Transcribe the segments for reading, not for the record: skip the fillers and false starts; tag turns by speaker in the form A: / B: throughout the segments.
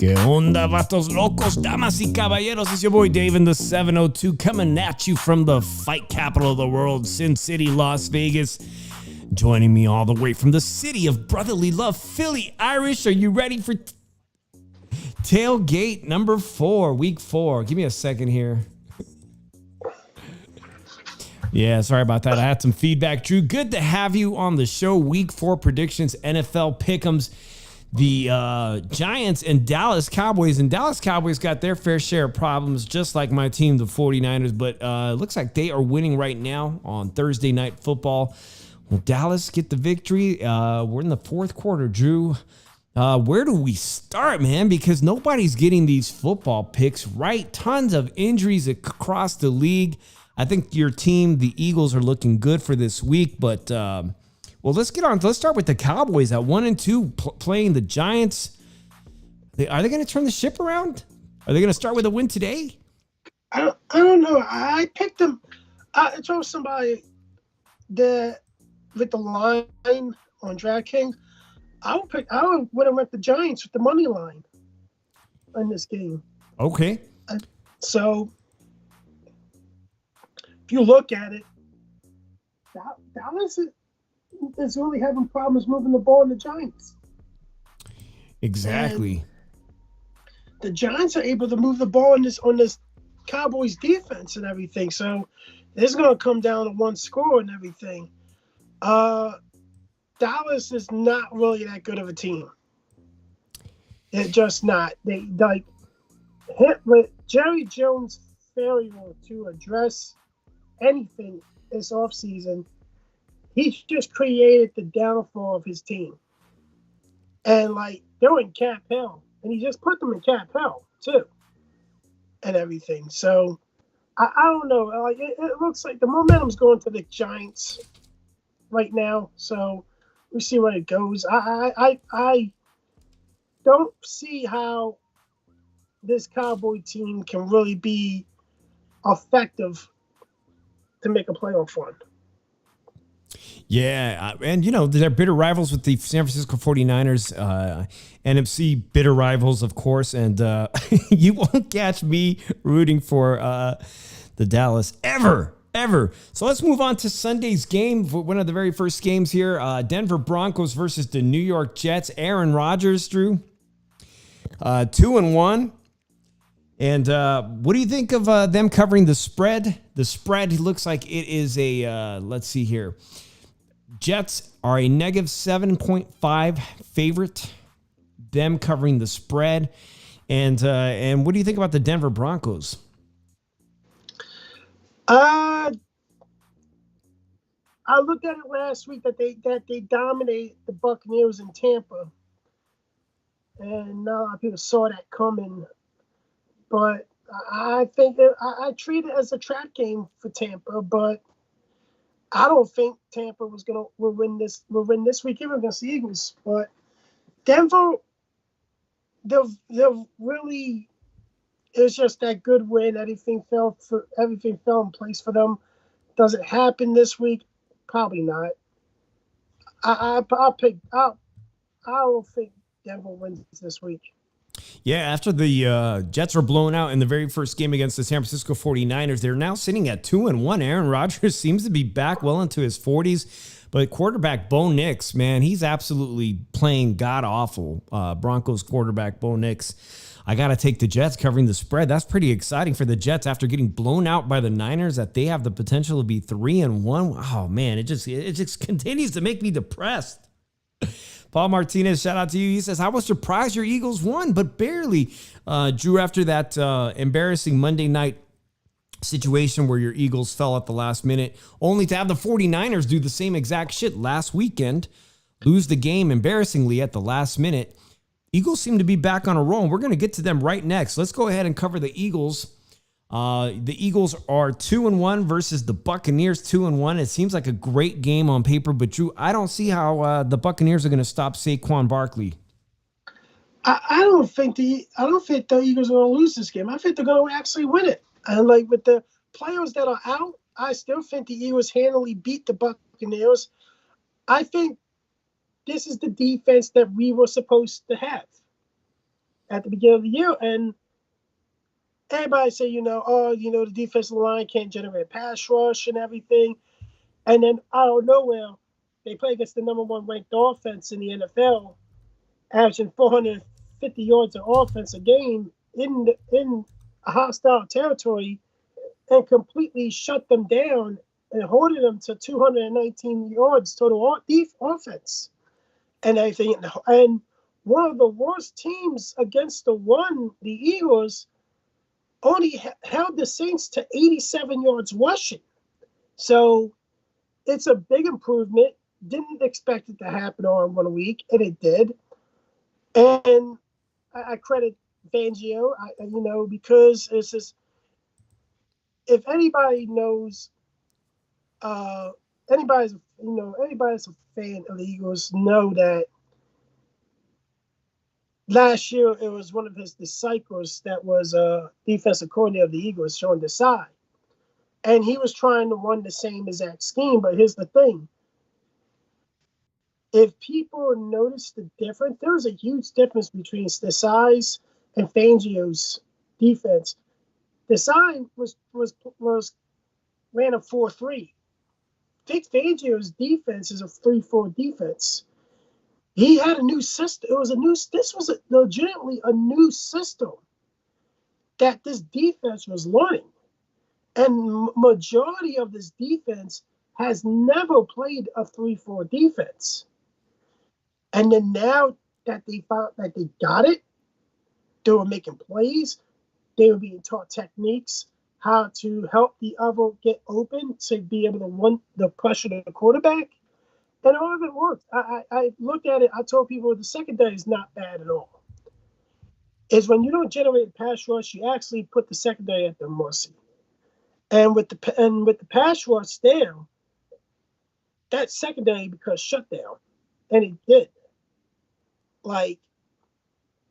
A: Que onda, vatos locos, damas y caballeros? It's your boy Dave in the 702 coming at you from the fight capital of the world, Sin City, Las Vegas. Joining me all the way from the city of brotherly love, Philly Irish. Are you ready for tailgate number 4, week 4? Give me a second here. Yeah, sorry about that. I had some feedback. Drew, good to have you on the show. Week 4 predictions, NFL pick'ems. The Giants and Dallas Cowboys. And Dallas Cowboys got their fair share of problems, just like my team, the 49ers. But it looks like they are winning right now on Thursday Night Football. Will Dallas get the victory? We're in the fourth quarter, Drew. Where do we start, man? Because nobody's getting these football picks right. Tons of injuries across the league. I think your team, the Eagles, are looking good for this week. But, well, let's get on. Let's start with the Cowboys at 1-2 playing the Giants. Are they going to turn the ship around? Are they going to start with a win today?
B: I don't know. I picked them. I told somebody that with the line on DraftKings, I would have went the Giants with the money line in this game.
A: Okay.
B: So if you look at it, Dallas is really having problems moving the ball in the Giants.
A: Exactly.
B: And the Giants are able to move the ball on this Cowboys defense and everything. So it's going to come down to one score and everything. Dallas is not really that good of a team. They're just not. They hit with Jerry Jones' failure to address anything this offseason. He's just created the downfall of his team. And they're in cap hell. And he just put them in cap hell too. And everything. So I don't know. It looks like the momentum's going to the Giants right now. So we see where it goes. I don't see how this Cowboy team can really be effective to make a playoff run.
A: Yeah, and they're bitter rivals with the San Francisco 49ers, NFC bitter rivals, of course, and you won't catch me rooting for the Dallas ever. So let's move on to Sunday's game, one of the very first games here, Denver Broncos versus the New York Jets. Aaron Rodgers, Drew, 2-1. And what do you think of them covering the spread? The spread looks like it is a, let's see here. Jets are a negative 7.5 favorite. Them covering the spread. And what do you think about the Denver Broncos?
B: I looked at it last week that they dominated the Buccaneers in Tampa. And a lot of people saw that coming. But I think that I treat it as a trap game for Tampa, but I don't think Tampa will win this week even against the Eagles. But Denver, they're really, it's just that good win. Everything fell in place for them. Does it happen this week? Probably not. I don't think Denver wins this week.
A: Yeah, after the Jets were blown out in the very first game against the San Francisco 49ers, they're now sitting at 2-1. Aaron Rodgers seems to be back well into his 40s, but quarterback Bo Nix, man, he's absolutely playing god-awful. Broncos quarterback Bo Nix. I got to take the Jets covering the spread. That's pretty exciting for the Jets after getting blown out by the Niners, that they have the potential to be 3-1. Oh, man, it just continues to make me depressed. Paul Martinez, shout out to you. He says, I was surprised your Eagles won, but barely. Drew, after that embarrassing Monday night situation where your Eagles fell at the last minute, only to have the 49ers do the same exact shit last weekend, lose the game embarrassingly at the last minute. Eagles seem to be back on a roll, and we're going to get to them right next. Let's go ahead and cover the Eagles. The Eagles are 2-1 versus the Buccaneers 2-1. It seems like a great game on paper, but Drew, I don't see how the Buccaneers are going to stop Saquon Barkley.
B: I don't think the Eagles are going to lose this game. I think they're going to actually win it. And with the players that are out, I still think the Eagles handily beat the Buccaneers. I think this is the defense that we were supposed to have. at the beginning of the year, and everybody say, the defensive line can't generate a pass rush and everything. And then out of nowhere, they play against the number one ranked offense in the NFL, averaging 450 yards of offense a game in a hostile territory, and completely shut them down and holding them to 219 yards total offense and everything. And one of the worst teams against the run, the Eagles, only held the Saints to 87 yards rushing. So it's a big improvement. Didn't expect it to happen all in 1 week, and it did. And I credit Fangio, because it's just, if anybody knows, anybody's a fan of the Eagles, know that last year it was one of his disciples that was defensive coordinator of the Eagles, Sean Desai. And he was trying to run the same exact scheme, but here's the thing. If people notice the difference, there was a huge difference between Desai's and Fangio's defense. Desai ran a 4-3. Vic Fangio's defense is a 3-4 defense. He had a new system. This was legitimately a new system that this defense was learning. And majority of this defense has never played a 3-4 defense. And then now that they found that they got it, they were making plays, they were being taught techniques, how to help the other get open to be able to run the pressure to the quarterback. And all of it worked. I looked at it, I told people the secondary is not bad at all. Is when you don't generate a pass rush, you actually put the secondary at their mercy. And with the pass rush down, that secondary becomes shut down. And it did. Like,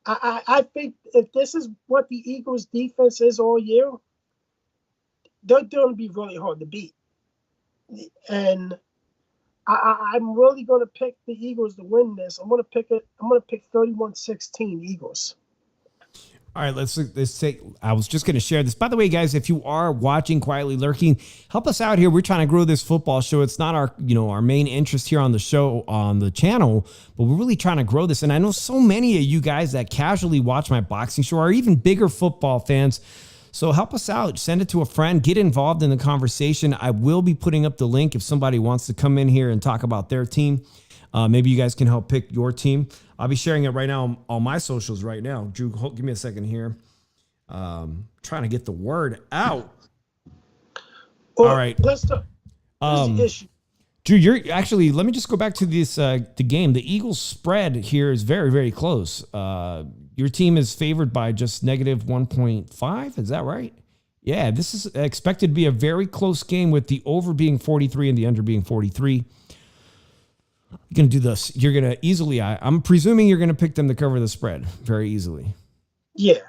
B: I think if this is what the Eagles' defense is all year, they're going to be really hard to beat. And I'm really going to pick the Eagles to win this. I'm going to pick 31-16 Eagles.
A: All right, let's take. I was just going to share this. By the way, guys, if you are watching Quietly Lurking, help us out here. We're trying to grow this football show. It's not our main interest here on the show, on the channel, but we're really trying to grow this. And I know so many of you guys that casually watch my boxing show are even bigger football fans. So help us out. Send it to a friend. Get involved in the conversation. I will be putting up the link if somebody wants to come in here and talk about their team. Maybe you guys can help pick your team. I'll be sharing it right now on my socials right now. Drew, give me a second here. Trying to get the word out.
B: Well,
A: all right.
B: Let's talk. Here's the issue.
A: Drew, let me just go back to this the game. The Eagles spread here is very, very close. Your team is favored by just negative 1.5. Is that right? Yeah, this is expected to be a very close game with the over being 43 and the under being 43. You're going to do this. You're going to easily, I'm presuming you're going to pick them to cover the spread very easily.
B: Yeah.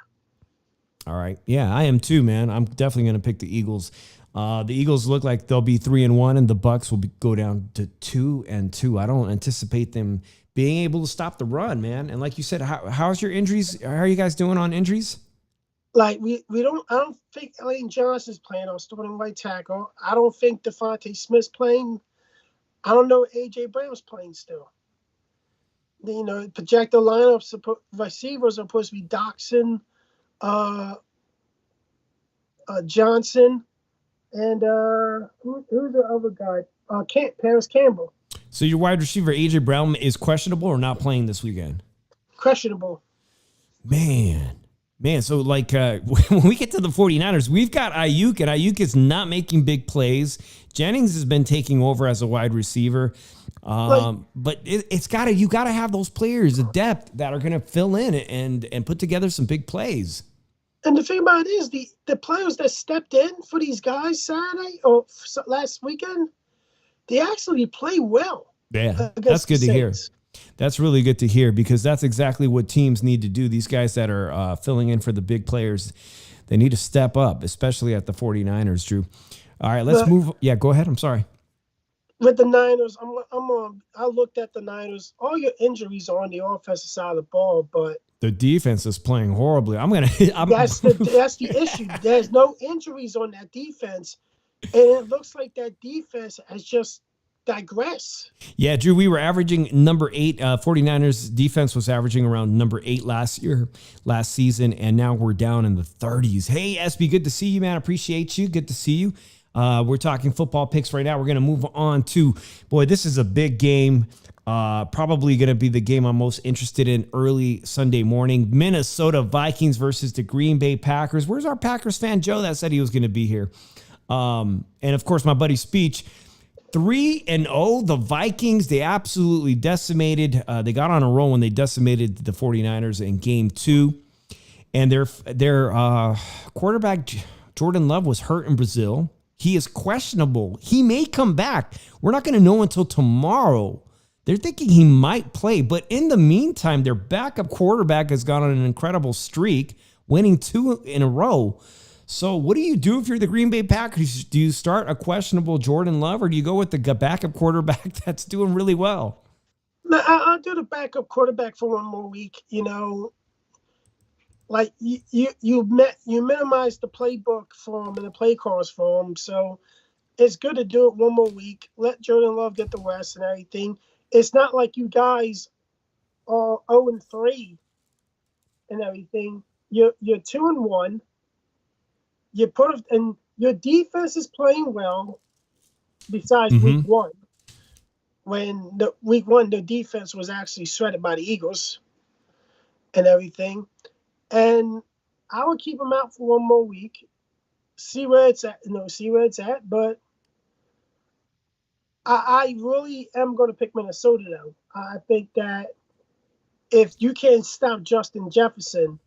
A: All right. Yeah, I am too, man. I'm definitely going to pick the Eagles. The Eagles look like they'll be 3-1 and the Bucks will go down to 2-2. I don't anticipate them being able to stop the run, man. And like you said, how's your injuries? How are you guys doing on injuries?
B: Like I don't think Lane Johnson's playing on starting right tackle. I don't think Devontae Smith's playing. I don't know AJ Brown's playing still. Projected lineups, receivers are supposed to be Doxson, Johnson, and who's the other guy? Paris Campbell.
A: So your wide receiver AJ Brown is questionable or not playing this weekend?
B: Questionable.
A: Man. So like when we get to the 49ers, we've got Ayuk, and Ayuk is not making big plays. Jennings has been taking over as a wide receiver. But you got to have those players, the depth that are going to fill in and put together some big plays.
B: And the thing about it is the players that stepped in for these guys Saturday or last weekend, they actually play well.
A: Yeah, that's good to hear. That's really good to hear because that's exactly what teams need to do. These guys that are filling in for the big players, they need to step up, especially at the 49ers, Drew. All right, let's move. Yeah, go ahead. I'm sorry.
B: with the Niners, I looked at the Niners. All your injuries are on the offensive side of the ball, but
A: The defense is playing horribly.
B: that's the issue. There's no injuries on that defense, and it looks like that defense has just digressed.
A: Yeah, Drew, we were averaging number 8. 49ers defense was averaging around number 8 last season, and now we're down in the 30s. Hey, SB, good to see you, man. Appreciate you. Good to see you. We're talking football picks right now. We're going to move on to, boy, this is a big game. Probably going to be the game I'm most interested in early Sunday morning. Minnesota Vikings versus the Green Bay Packers. Where's our Packers fan, Joe, that said he was going to be here? And, of course, my buddy Speech. 3-0, the Vikings, they absolutely decimated. They got on a roll when they decimated the 49ers in game 2. And their quarterback, Jordan Love, was hurt in Brazil. He is questionable. He may come back. We're not going to know until tomorrow. They're thinking he might play. But in the meantime, their backup quarterback has gone on an incredible streak, winning 2 in a row. So what do you do if you're the Green Bay Packers? Do you start a questionable Jordan Love, or do you go with the backup quarterback that's doing really well?
B: No, I'll do the backup quarterback for one more week. Like you minimize the playbook for him and the play calls for him. So it's good to do it one more week. Let Jordan Love get the rest and everything. It's not like you guys are 0-3 and everything. You're 2-1. You and your defense is playing well. Besides week 1, when week 1 the defense was actually shredded by the Eagles and everything, and I would keep them out for one more week, see where it's at. But I really am going to pick Minnesota though. I think that if you can't stop Justin Jefferson,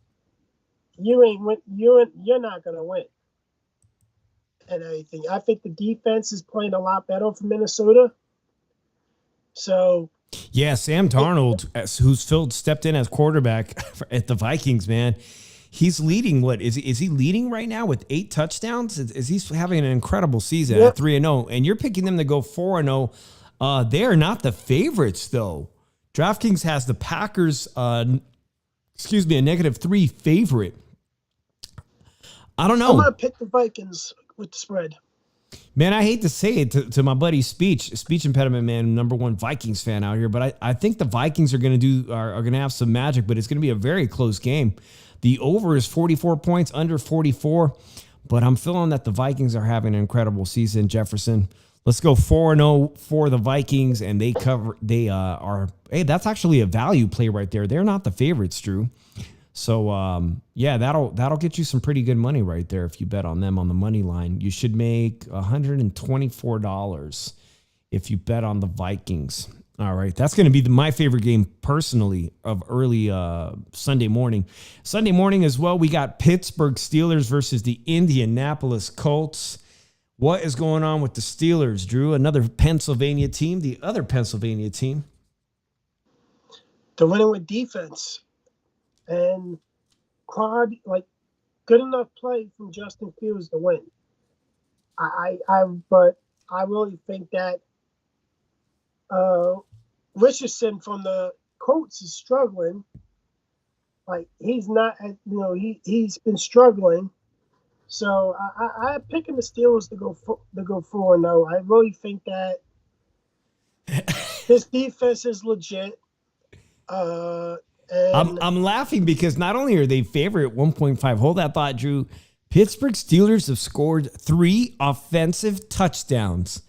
B: you're not going to win. And everything. I think the defense is playing a lot better for Minnesota. So,
A: yeah, Sam Darnold, who's stepped in as quarterback at the Vikings, man. He's leading. What is he leading right now with 8 touchdowns? Is he having an incredible season at 3-0? And you're picking them to go 4-0. They are not the favorites though. DraftKings has the Packers. A -3 favorite. I don't know.
B: I'm gonna pick the Vikings with the spread.
A: Man, I hate to say it to my buddy speech impediment man, number 1 Vikings fan out here, but I think the Vikings are going to have some magic, but it's going to be a very close game. The over is 44 points, under 44, but I'm feeling that the Vikings are having an incredible season. Jefferson, let's go 4-0 for the Vikings, and they are. Hey, that's actually a value play right there. They're not the favorites, Drew. So, yeah, that'll get you some pretty good money right there if you bet on them on the money line. You should make $124 if you bet on the Vikings. All right, that's going to be my favorite game personally of early Sunday morning. Sunday morning as well, we got Pittsburgh Steelers versus the Indianapolis Colts. What is going on with the Steelers, Drew? Another Pennsylvania team, the other Pennsylvania team.
B: They're winning with defense. And good enough play from Justin Fields to win. But I really think that Richardson from the Colts is struggling. Like he's not, he's been struggling. So I'm picking the Steelers to go 4-0. I really think that this defense is legit.
A: I'm laughing because not only are they favorite at 1.5, hold that thought, Drew. Pittsburgh Steelers have scored 3 offensive touchdowns,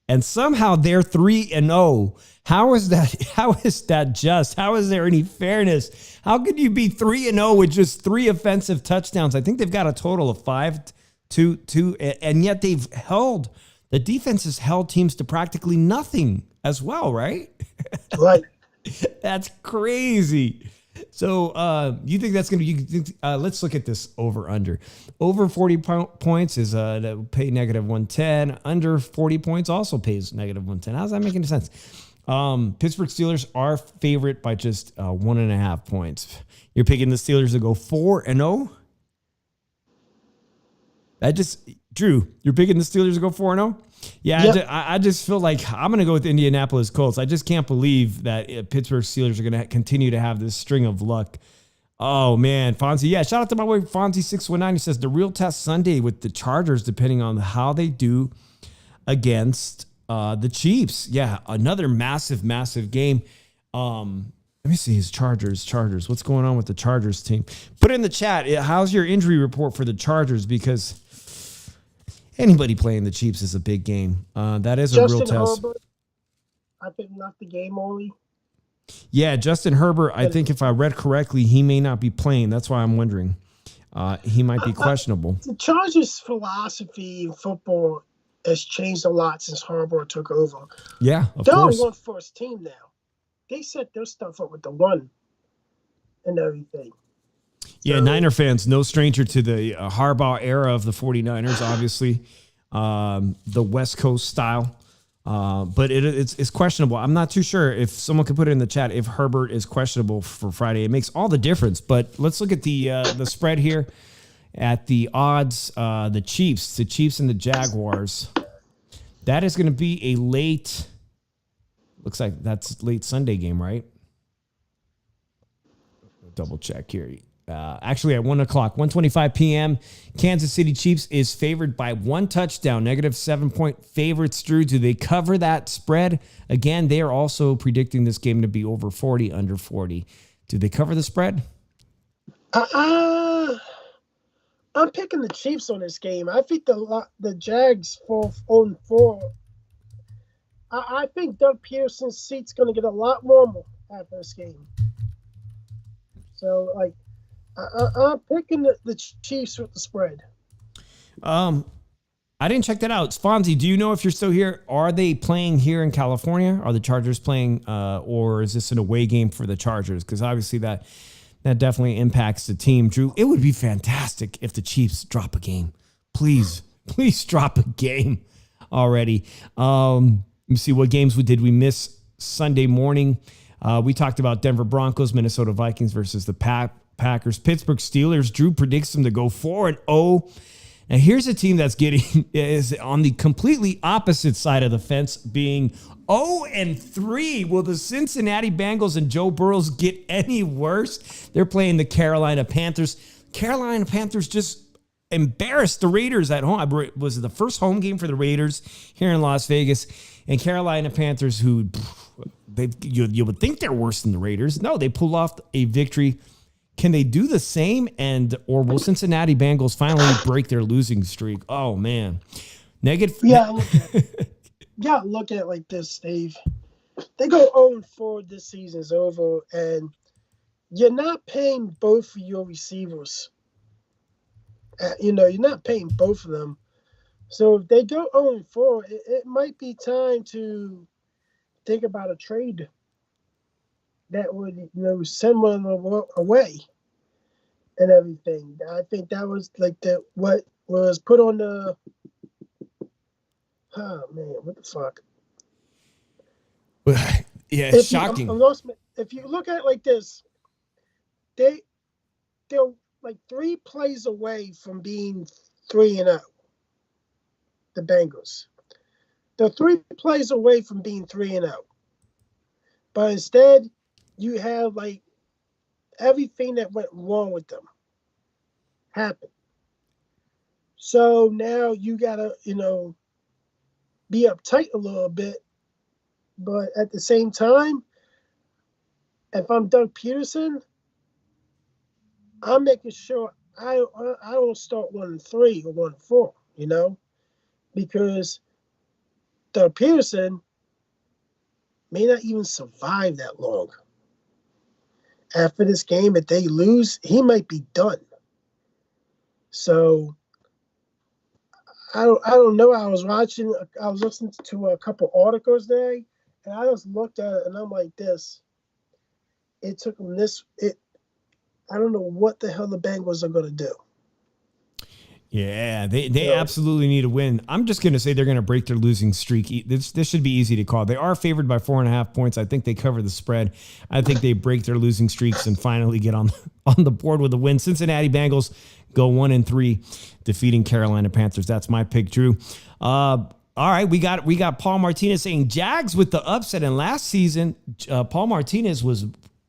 A: and somehow they're 3-0. How is that? How is that just? How is there any fairness? How could you be 3-0 with just 3 offensive touchdowns? I think they've got a total of 5, 2, and yet the defense has held teams to practically nothing as well, right?
B: Right.
A: That's crazy. So you think that's going to let's look at this over-under. Over 40 points is pay -110. Under 40 points also pays -110. How's that making sense? Pittsburgh Steelers are favorite by just 1.5 points. You're picking the Steelers to go 4-0? Drew, you're picking the Steelers to go 4-0? Yeah,
B: Yep.
A: I just feel like I'm going to go with Indianapolis Colts. I just can't believe that Pittsburgh Steelers are going to continue to have this string of luck. Oh, man. Fonzie. Yeah, shout out to my boy Fonzie619. He says the real test Sunday with the Chargers, depending on how they do against the Chiefs. Yeah, another massive, massive game. Let me see his Chargers. What's going on with the Chargers team? Put it in the chat. How's your injury report for the Chargers? Because anybody playing the Chiefs is a big game. That is a real test.
B: Herbert, I think left the game only.
A: Yeah, Justin Herbert, I think if I read correctly, he may not be playing. That's why I'm wondering. He might be questionable.
B: The Chargers' philosophy in football has changed a lot since Harbaugh took over.
A: Yeah, of
B: They're
A: course.
B: on one first team now. They set their stuff up with the run and everything.
A: Yeah,
B: So,
A: Niner fans, no stranger to the Harbaugh era of the 49ers, obviously. The West Coast style. But it's questionable. I'm not too sure if someone could put it in the chat if Herbert is questionable for Friday. It makes all the difference. But let's look at the spread here at the odds. The Chiefs and the Jaguars. That is going to be a late. Looks like that's late Sunday game, right? Double check here. Actually, at 1 o'clock, 1:25 p.m., Kansas City Chiefs is favored by 1 touchdown, negative 7-point favorites. Drew, do they cover that spread? Again, they are also predicting this game to be over 40, under 40. Do they cover the spread?
B: I'm picking the Chiefs on this game. I think the Jags fall 0-4. I think Doug Peterson's seat's going to get a lot warmer after this game. So, like, I'm picking the Chiefs with the spread.
A: I didn't check that out. Fonzie, do you know if you're still here? Are they playing here in California? Are the Chargers playing, or is this an away game for the Chargers? Because obviously that definitely impacts the team. Drew, it would be fantastic if the Chiefs drop a game. Please drop a game already. Let me see, what games did we miss Sunday morning? We talked about Denver Broncos, Minnesota Vikings versus the Packers. Pittsburgh Steelers. Drew predicts them to go 4-0. Now, here's a team that's is on the completely opposite side of the fence, being 0-3. Will the Cincinnati Bengals and Joe Burrows get any worse? They're playing the Carolina Panthers. Carolina Panthers just embarrassed the Raiders at home. Was it the first home game for the Raiders here in Las Vegas? And Carolina Panthers, who you would think they're worse than the Raiders. No, they pulled off a victory. Can they do the same? Or will Cincinnati Bengals finally break their losing streak? Oh, man. Negative.
B: Yeah, look at it like this, Steve. They go 0-4 this season's over, and you're not paying both of your receivers. You're not paying both of them. So if they go 0-4, it might be time to think about a trade that would, send one of them away and everything. I think that was like what was put on the. Oh man, what the fuck?
A: Yeah, it's shocking.
B: If you look at it like this, they're like 3 plays away from being 3-0. The Bengals. They're 3 plays away from being 3-0. But instead, you have like everything that went wrong with them happen. So now you gotta, be uptight a little bit. But at the same time, if I'm Doug Peterson, I'm making sure I don't start 1-3 or 1-4, because Doug Peterson may not even survive that long. After this game, if they lose, he might be done. So I don't know. I was listening to a couple articles today, and I just looked at it and I'm like, it took them I don't know what the hell the Bengals are going to do.
A: Yeah, they absolutely need a win. I'm just going to say they're going to break their losing streak. This should be easy to call. They are favored by 4.5 points. I think they cover the spread. I think they break their losing streaks and finally get on the board with a win. Cincinnati Bengals go 1-3, defeating Carolina Panthers. That's my pick, Drew. All right, we got Paul Martinez saying Jags with the upset. And last season, Paul Martinez was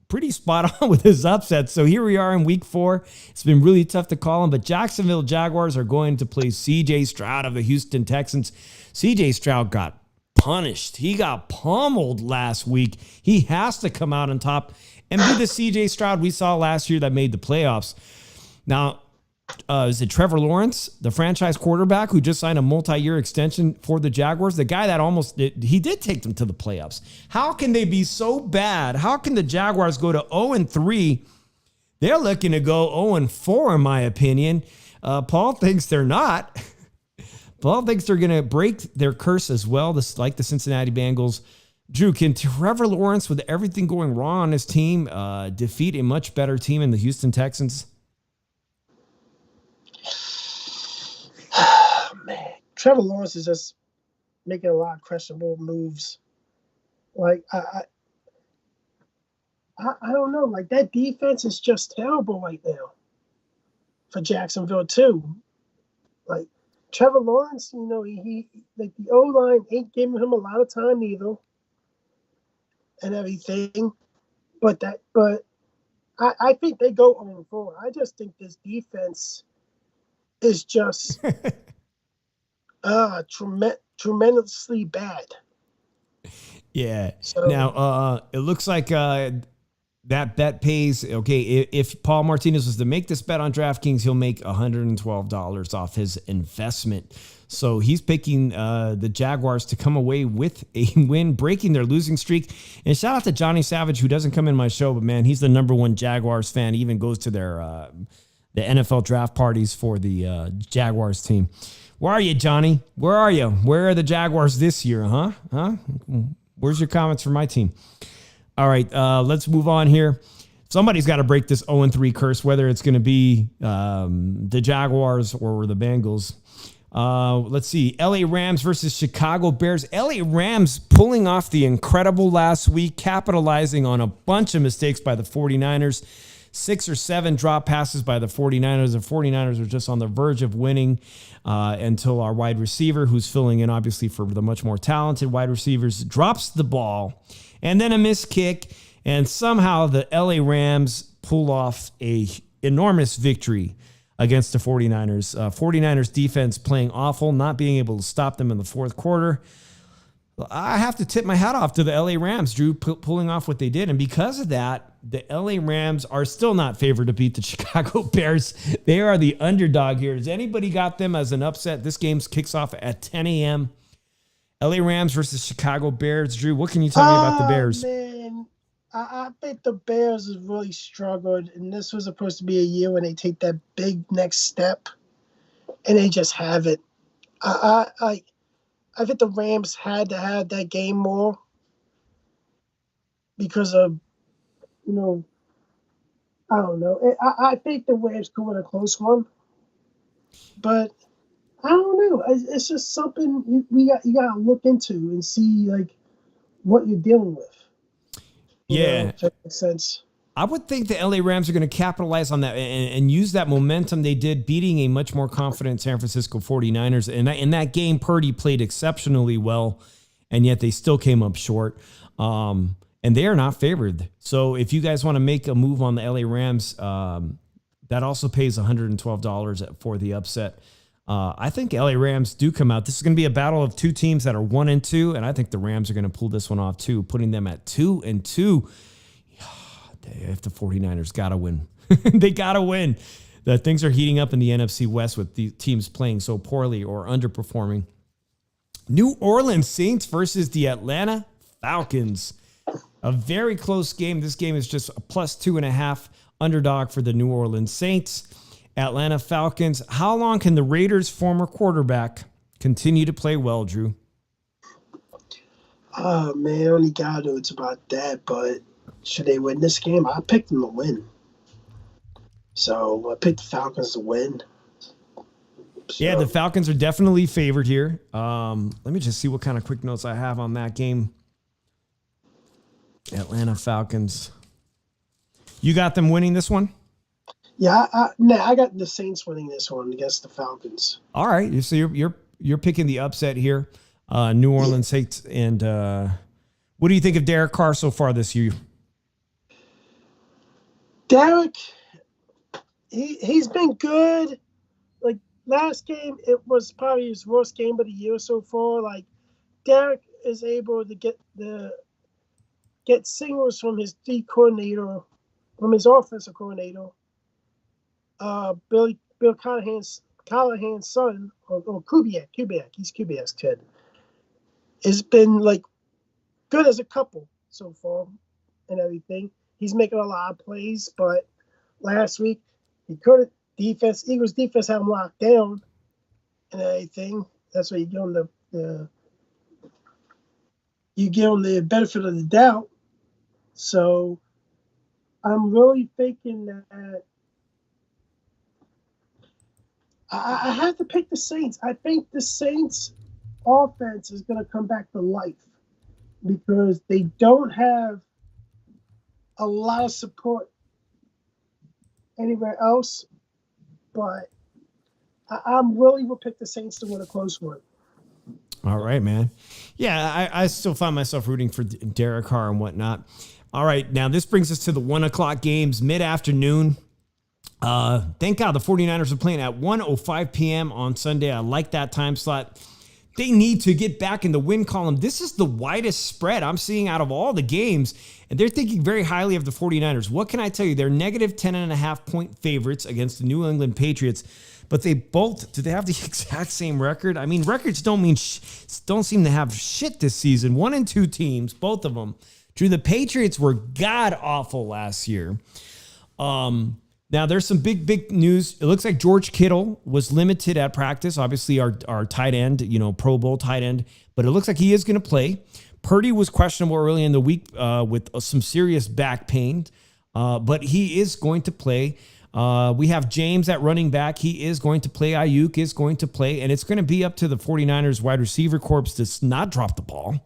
A: pretty spot on with his upset. So here we are in week 4. It's been really tough to call him, but Jacksonville Jaguars are going to play C.J. Stroud of the Houston Texans. C.J. Stroud got punished. He got pummeled last week. He has to come out on top and be the C.J. Stroud we saw last year that made the playoffs. Now, is it Trevor Lawrence, the franchise quarterback who just signed a multi-year extension for the Jaguars? The guy that he did take them to the playoffs. How can they be so bad? How can the Jaguars go to 0-3? They're looking to go 0-4, in my opinion. Paul thinks they're not. Paul thinks they're going to break their curse as well, like the Cincinnati Bengals. Drew, can Trevor Lawrence, with everything going wrong on his team, defeat a much better team in the Houston Texans?
B: Man, Trevor Lawrence is just making a lot of questionable moves. Like I don't know. Like that defense is just terrible right now for Jacksonville too. Like Trevor Lawrence, he like the O-line ain't giving him a lot of time either, and everything. But I think they go 0-4. I just think this defense is just tremendously bad.
A: Yeah.
B: So,
A: now, it looks like that bet pays. Okay, if Paul Martinez was to make this bet on DraftKings, he'll make $112 off his investment. So he's picking the Jaguars to come away with a win, breaking their losing streak. And shout out to Johnny Savage, who doesn't come in my show, but man, he's the number one Jaguars fan. He even goes to their the NFL draft parties for the Jaguars team. Where are you, Johnny? Where are you? Where are the Jaguars this year, huh? Where's your comments for my team? All right, let's move on here. Somebody's got to break this 0-3 curse, whether it's going to be the Jaguars or the Bengals. Let's see. LA Rams versus Chicago Bears. LA Rams pulling off the incredible last week, capitalizing on a bunch of mistakes by the 49ers. 6 or 7 drop passes by the 49ers. The 49ers are just on the verge of winning until our wide receiver, who's filling in obviously for the much more talented wide receivers, drops the ball and then a missed kick. And somehow the LA Rams pull off a enormous victory against the 49ers. 49ers defense playing awful, not being able to stop them in the fourth quarter. I have to tip my hat off to the LA Rams, Drew, pulling off what they did. And because of that, the LA Rams are still not favored to beat the Chicago Bears. They are the underdog here. Has anybody got them as an upset? This game kicks off at 10 a.m. LA Rams versus Chicago Bears. Drew, what can you tell me about the Bears?
B: Man, I think the Bears have really struggled, and this was supposed to be a year when they take that big next step, and they just haven't. I think the Rams had to have that game more because of, I don't know. I think the Rams could win a close one, but I don't know. It's just something you got to look into and see like what you're dealing with.
A: Yeah,
B: if that makes sense.
A: I would think the LA Rams are going to capitalize on that and use that momentum they did, beating a much more confident San Francisco 49ers. And in that game, Purdy played exceptionally well, and yet they still came up short. And they are not favored. So if you guys want to make a move on the LA Rams, that also pays $112 for the upset. I think LA Rams do come out. This is going to be a battle of two teams that are 1-2, and I think the Rams are going to pull this one off too, putting them at 2-2. If the 49ers got to win. They got to win. The things are heating up in the NFC West with the teams playing so poorly or underperforming. New Orleans Saints versus the Atlanta Falcons. A very close game. This game is just a +2.5 underdog for the New Orleans Saints. Atlanta Falcons. How long can the Raiders' former quarterback continue to play well, Drew?
B: Oh, man, only God knows about that, but should they win this game? I picked them to win. So I picked the Falcons to win. So.
A: Yeah, the Falcons are definitely favored here. Let me just see what kind of quick notes I have on that game. Atlanta Falcons. You got them winning this one?
B: Yeah, I got the Saints winning this one against the Falcons.
A: All right, so you're picking the upset here. New Orleans Saints. And what do you think of Derek Carr so far this year?
B: Derek, he's been good. Like last game, it was probably his worst game of the year so far. Like Derek is able to get signals from his D coordinator, from his offensive coordinator, Bill Callahan's son, or Kubiak. He's Kubiak's kid. Has been like good as a couple so far and everything. He's making a lot of plays, but last week he couldn't. Eagles defense had him locked down and everything. That's why you give him the benefit of the doubt. So I'm really thinking that I have to pick the Saints. I think the Saints offense is going to come back to life because they don't have a lot of support anywhere else. But I'm really will pick the Saints to win a close one.
A: All right, man. Yeah, I still find myself rooting for Derek Carr and whatnot. All right, now this brings us to the 1 o'clock games, mid-afternoon. Thank God the 49ers are playing at 1:05 p.m. on Sunday. I like that time slot. They need to get back in the win column. This is the widest spread I'm seeing out of all the games, and they're thinking very highly of the 49ers. What can I tell you? They're negative 10.5 point favorites against the New England Patriots, but do they have the exact same record? I mean, records don't seem to have shit this season. 1-2 teams, both of them. Drew, the Patriots were god-awful last year. Now, there's some big news. It looks like George Kittle was limited at practice. Obviously, our tight end, Pro Bowl tight end. But it looks like he is going to play. Purdy was questionable early in the week with some serious back pain. But he is going to play. We have James at running back. He is going to play. Ayuk is going to play. And it's going to be up to the 49ers wide receiver corps to not drop the ball.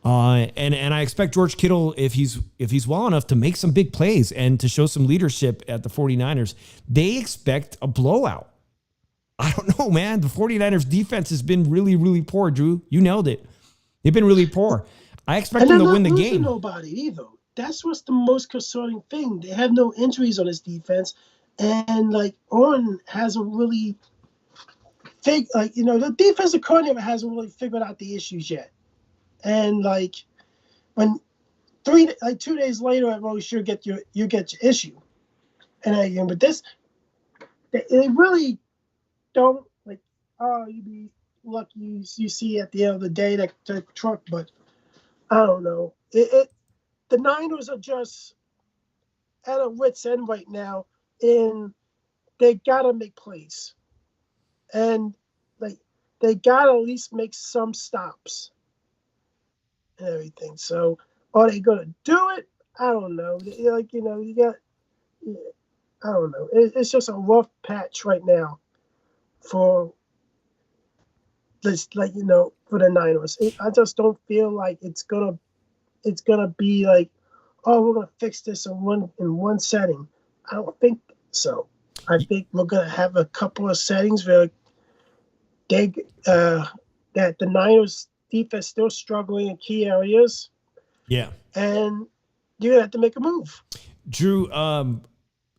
A: And I expect George Kittle, if he's well enough, to make some big plays and to show some leadership at the 49ers. They expect a blowout. I don't know, man. The 49ers defense has been really, really poor, Drew. You nailed it. They've been really poor. I expect them to win the game.
B: Nobody either. That's what's the most concerning thing. They have no injuries on his defense, and Orton hasn't really the defensive coordinator hasn't really figured out the issues yet. And when 2 days later, I'm always sure you get your issue. And but this, they really don't you'd be lucky you see at the end of the day that truck. But I don't know. The Niners are just at a wit's end right now, and they gotta make plays, and they gotta at least make some stops. And everything. So, are they going to do it? I don't know. I don't know. It's just a rough patch right now for this, for the Niners. I just don't feel like it's gonna be we're gonna fix this in one setting. I don't think so. I think we're gonna have a couple of settings where that the Niners defense still struggling in key areas.
A: Yeah.
B: And you're going to have to make a move.
A: Drew,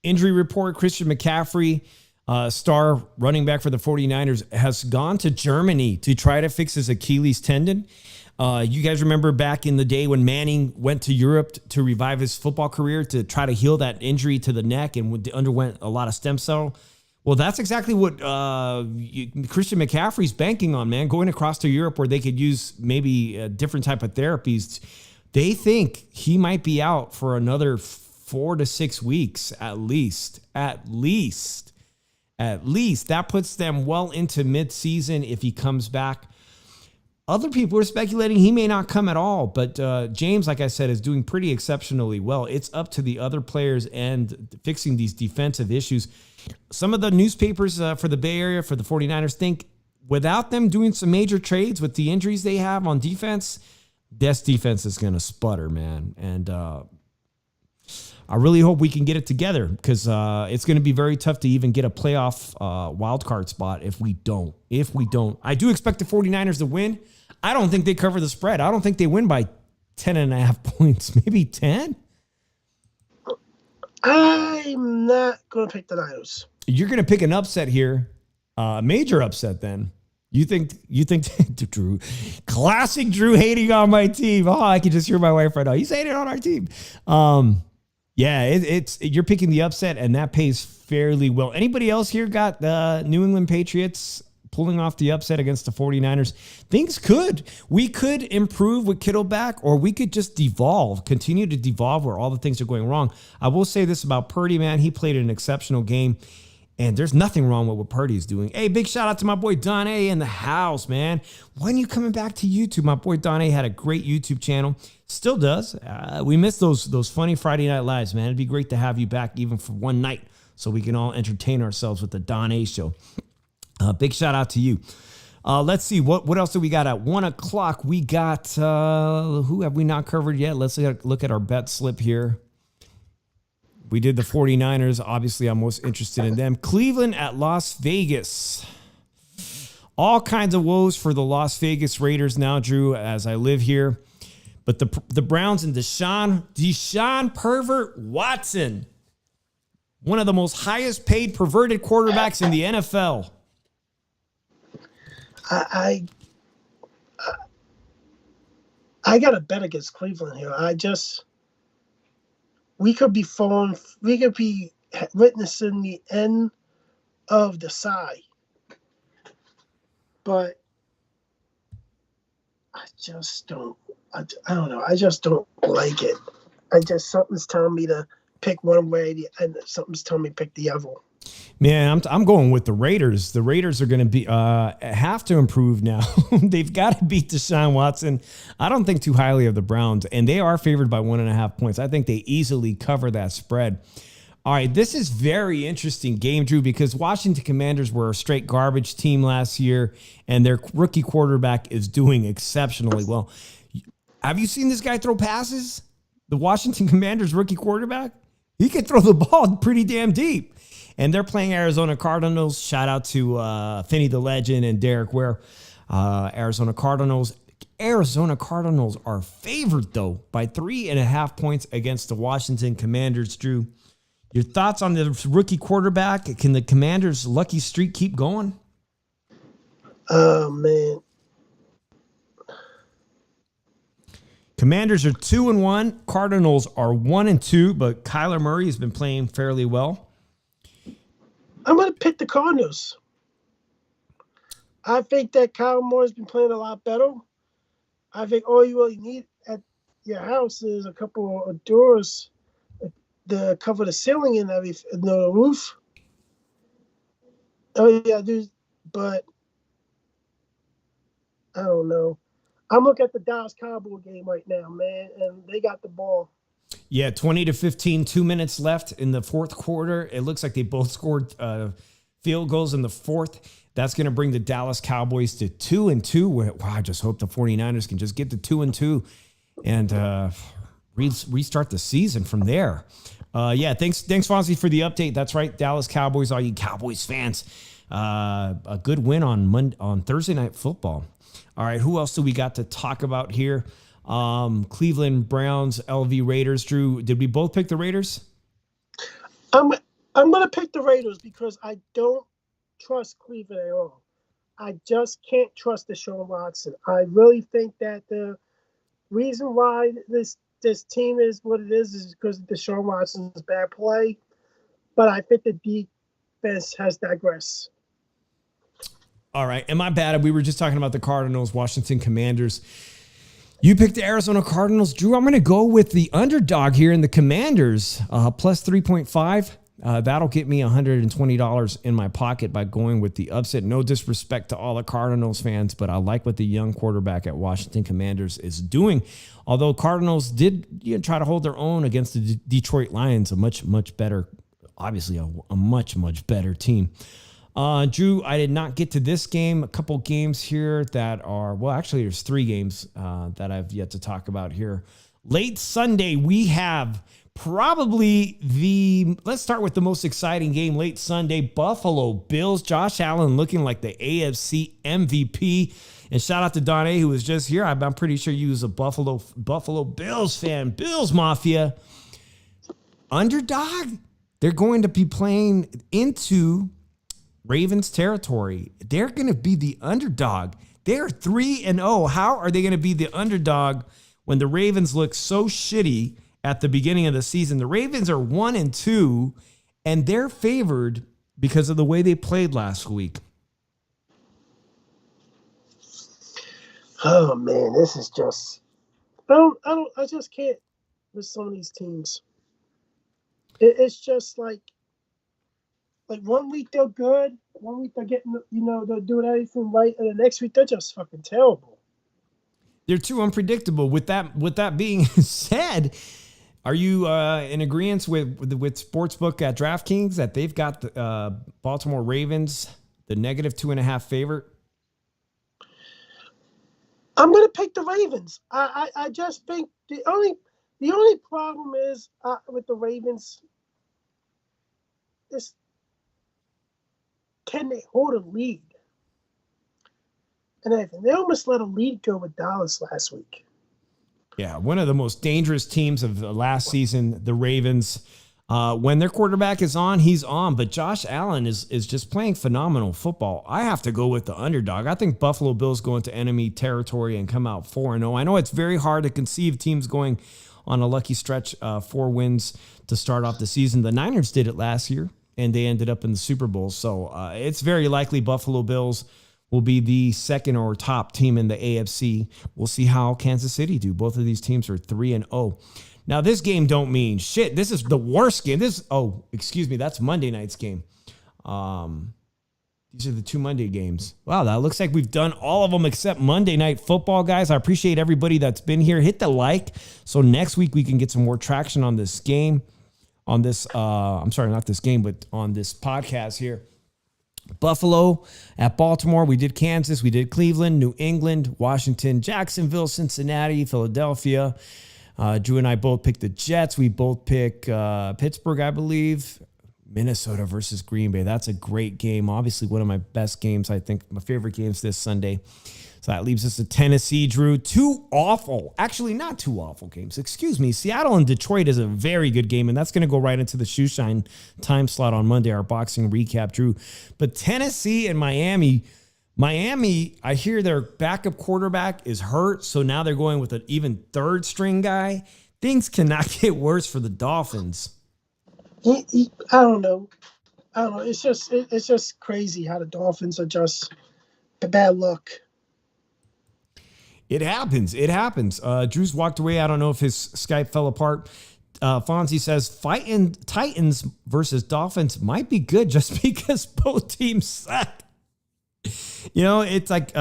A: injury report, Christian McCaffrey, star running back for the 49ers, has gone to Germany to try to fix his Achilles tendon. You guys remember back in the day when Manning went to Europe to revive his football career to try to heal that injury to the neck and underwent a lot of stem cell. Well, that's exactly what Christian McCaffrey's banking on, man, going across to Europe where they could use maybe a different type of therapies. They think he might be out for another 4 to 6 weeks at least. At least. That puts them well into midseason if he comes back. Other people are speculating he may not come at all, but James, like I said, is doing pretty exceptionally well. It's up to the other players and fixing these defensive issues. Some of the newspapers for the Bay Area, for the 49ers, think without them doing some major trades with the injuries they have on defense, this defense is going to sputter, man. And I really hope we can get it together because it's going to be very tough to even get a playoff wild card spot if we don't. I do expect the 49ers to win. I don't think they cover the spread. I don't think they win by 10.5 points, maybe 10.
B: I'm not going to pick the Niners.
A: You're going to pick an upset here, major upset then. You think Drew, classic Drew hating on my team. Oh, I can just hear my wife right now. He's hating on our team. Yeah, it's you're picking the upset, and that pays fairly well. Anybody else here got the New England Patriots pulling off the upset against the 49ers? We could improve with Kittle back, or we could just continue to devolve where all the things are going wrong. I will say this about Purdy, man. He played an exceptional game. And there's nothing wrong with what Purdy is doing. Hey, big shout out to my boy Don A in the house, man. When you coming back to YouTube? My boy Don A had a great YouTube channel. Still does. We miss those funny Friday Night Lives, man. It'd be great to have you back even for one night so we can all entertain ourselves with the Don A show. Big shout out to you. Let's see. What else do we got at 1 o'clock? We got, who have we not covered yet? Let's look at our bet slip here. We did the 49ers. Obviously, I'm most interested in them. Cleveland at Las Vegas. All kinds of woes for the Las Vegas Raiders now, Drew, as I live here. But the Browns and Deshaun Pervert Watson, one of the most highest paid perverted quarterbacks in the NFL.
B: I got to bet against Cleveland here. We could be witnessing the end of the side. But I don't know. I just don't like it. Something's telling me to pick one way and something's telling me to pick the other.
A: Man, I'm going with the Raiders. The Raiders are going to be have to improve now. They've got to beat Deshaun Watson. I don't think too highly of the Browns, and they are favored by 1.5 points. I think they easily cover that spread. All right, this is very interesting game, Drew, because Washington Commanders were a straight garbage team last year, and their rookie quarterback is doing exceptionally well. Have you seen this guy throw passes? The Washington Commanders rookie quarterback? He can throw the ball pretty damn deep. And they're playing Arizona Cardinals. Shout out to Finney the Legend and Derek Ware. Arizona Cardinals. Arizona Cardinals are favored, though, by 3.5 points against the Washington Commanders, Drew. Your thoughts on the rookie quarterback? Can the Commanders' lucky streak keep going?
B: Oh, man.
A: Commanders are 2-1. Cardinals are 1-2, but Kyler Murray has been playing fairly well.
B: I'm going to pick the Cardinals. I think that Kyle Moore's been playing a lot better. I think all you really need at your house is a couple of doors to cover the ceiling and the roof. Oh, yeah, dude. But I don't know. I'm looking at the Dallas Cowboys game right now, man, and they got the ball.
A: Yeah, 20-15, 2 minutes left in the fourth quarter. It looks like they both scored field goals in the fourth. That's going to bring the Dallas Cowboys to 2-2. Wow, I just hope the 49ers can just get to 2-2 and restart the season from there. Yeah, thanks, Fonzie, for the update. That's right, Dallas Cowboys, all you Cowboys fans. A good win on Thursday Night Football. All right, who else do we got to talk about here? Cleveland Browns, LV Raiders. Drew, did we both pick the Raiders?
B: I'm going to pick the Raiders because I don't trust Cleveland at all. I just can't trust Deshaun Watson. I really think that the reason why this team is what it is because of Deshaun Watson's bad play. But I think the defense has digressed.
A: All right, and my bad. We were just talking about the Cardinals, Washington Commanders. You picked the Arizona Cardinals. Drew, I'm going to go with the underdog here in the Commanders, plus 3.5. That'll get me $120 in my pocket by going with the upset. No disrespect to all the Cardinals fans, but I like what the young quarterback at Washington Commanders is doing. Although Cardinals did try to hold their own against the Detroit Lions, a much better, obviously a much better team. Drew, I did not get to this game. A couple games here that are, well, actually there's 3 games that I've yet to talk about here. Late Sunday, we have let's start with the most exciting game late Sunday. Buffalo Bills. Josh Allen looking like the AFC MVP. And shout out to Don A, who was just here. I'm pretty sure you was a Buffalo Bills fan. Bills Mafia. Underdog. They're going to be playing into Ravens territory. They're going to be the underdog. They're 3-0. How are they going to be the underdog when the Ravens look so shitty at the beginning of the season? The Ravens are 1-2, and they're favored because of the way they played last week.
B: Oh man, this is just I just can't with some of these teams. It's just like 1 week they're good, 1 week they're getting, they're doing everything right, and the next week they're just fucking terrible.
A: They're too unpredictable. With that being said, are you in agreement with Sportsbook at DraftKings that they've got the Baltimore Ravens the -2.5 favorite?
B: I'm gonna pick the Ravens. I just think the only problem is with the Ravens is, can they hold a lead? And they almost let a lead go with Dallas last week.
A: Yeah, one of the most dangerous teams of the last season, the Ravens. When their quarterback is on, he's on. But Josh Allen is just playing phenomenal football. I have to go with the underdog. I think Buffalo Bills go into enemy territory and come out 4-0. I know it's very hard to conceive teams going on a lucky stretch, 4 wins to start off the season. The Niners did it last year, and they ended up in the Super Bowl. So it's very likely Buffalo Bills will be the second or top team in the AFC. We'll see how Kansas City do. Both of these teams are 3-0. Now, this game don't mean shit. This is the worst game. That's Monday night's game. These are the 2 Monday games. Wow, that looks like we've done all of them except Monday Night Football, guys. I appreciate everybody that's been here. Hit the like so next week we can get some more traction on this game. On this, not this game, but on this podcast here. Buffalo at Baltimore. We did Kansas. We did Cleveland, New England, Washington, Jacksonville, Cincinnati, Philadelphia. Drew and I both picked the Jets. We both pick Pittsburgh, I believe. Minnesota versus Green Bay. That's a great game. Obviously, one of my best games. I think my favorite games this Sunday. So that leaves us to Tennessee, Drew. Not two awful games. Excuse me. Seattle and Detroit is a very good game, and that's going to go right into the Shoeshine time slot on Monday, our boxing recap, Drew. But Tennessee and Miami, I hear their backup quarterback is hurt, so now they're going with an even third-string guy. Things cannot get worse for the Dolphins.
B: I don't know. It's just crazy how the Dolphins are just bad luck.
A: It happens. Drew's walked away. I don't know if his Skype fell apart. Fonzie says, fighting Titans versus Dolphins might be good just because both teams suck. It's like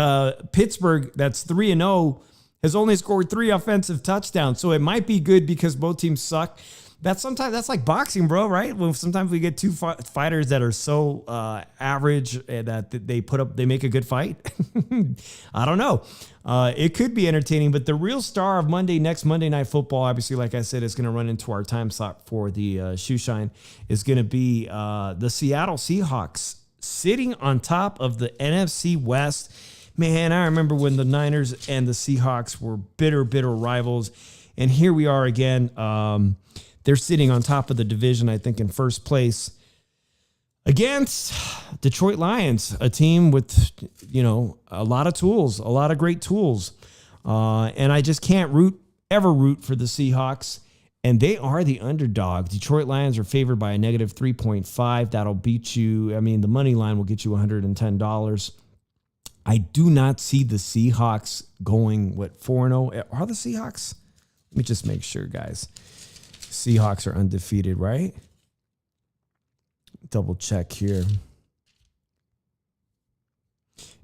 A: Pittsburgh, that's 3-0, has only scored 3 offensive touchdowns. So it might be good because both teams suck. That's like boxing, bro, right? Well, sometimes we get 2 fighters that are so average that they make a good fight. I don't know. It could be entertaining, but the real star of next Monday Night Football, obviously, like I said, is going to run into our time slot for the Shoeshine, is going to be the Seattle Seahawks sitting on top of the NFC West. Man, I remember when the Niners and the Seahawks were bitter rivals, and here we are again. They're sitting on top of the division, I think, in first place against Detroit Lions, a team with, a lot of tools, a lot of great tools. And I just can't ever root for the Seahawks. And they are the underdog. Detroit Lions are favored by a -3.5. That'll beat you. I mean, the money line will get you $110. I do not see the Seahawks going, 4-0? Are the Seahawks? Let me just make sure, guys. Seahawks are undefeated, right? Double check here.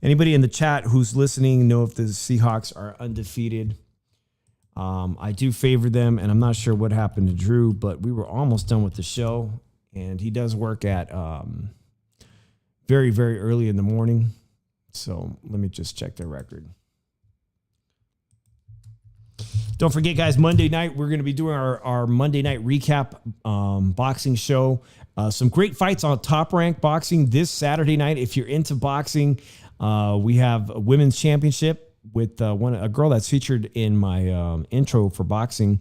A: Anybody in the chat who's listening know if the Seahawks are undefeated? I do favor them, and I'm not sure what happened to Drew, but we were almost done with the show, and he does work at very, very early in the morning. So let me just check the record. Don't forget, guys, Monday night, we're going to be doing our Monday night recap boxing show. Some great fights on Top Rank Boxing this Saturday night. If you're into boxing, we have a women's championship with a girl that's featured in my intro for boxing.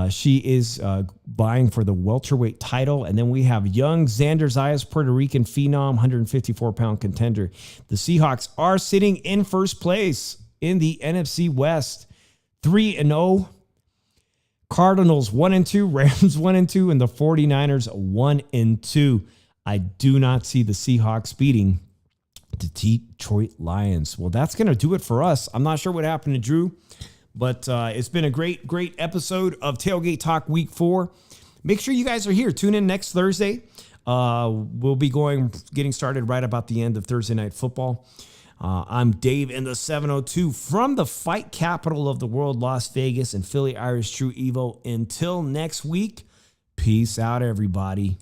A: She is vying for the welterweight title. And then we have young Xander Zayas, Puerto Rican phenom, 154-pound contender. The Seahawks are sitting in first place in the NFC West, 3-0. Cardinals 1-2, Rams 1-2, and the 49ers 1-2. I do not see the Seahawks beating the Detroit Lions. Well, that's going to do it for us. I'm not sure what happened to Drew, but it's been a great episode of Tailgate Talk Week 4. Make sure you guys are here. Tune in next Thursday. We'll be getting started right about the end of Thursday Night Football. I'm Dave in the 702 from the fight capital of the world, Las Vegas, and Philly Irish True Evo. Until next week, peace out, everybody.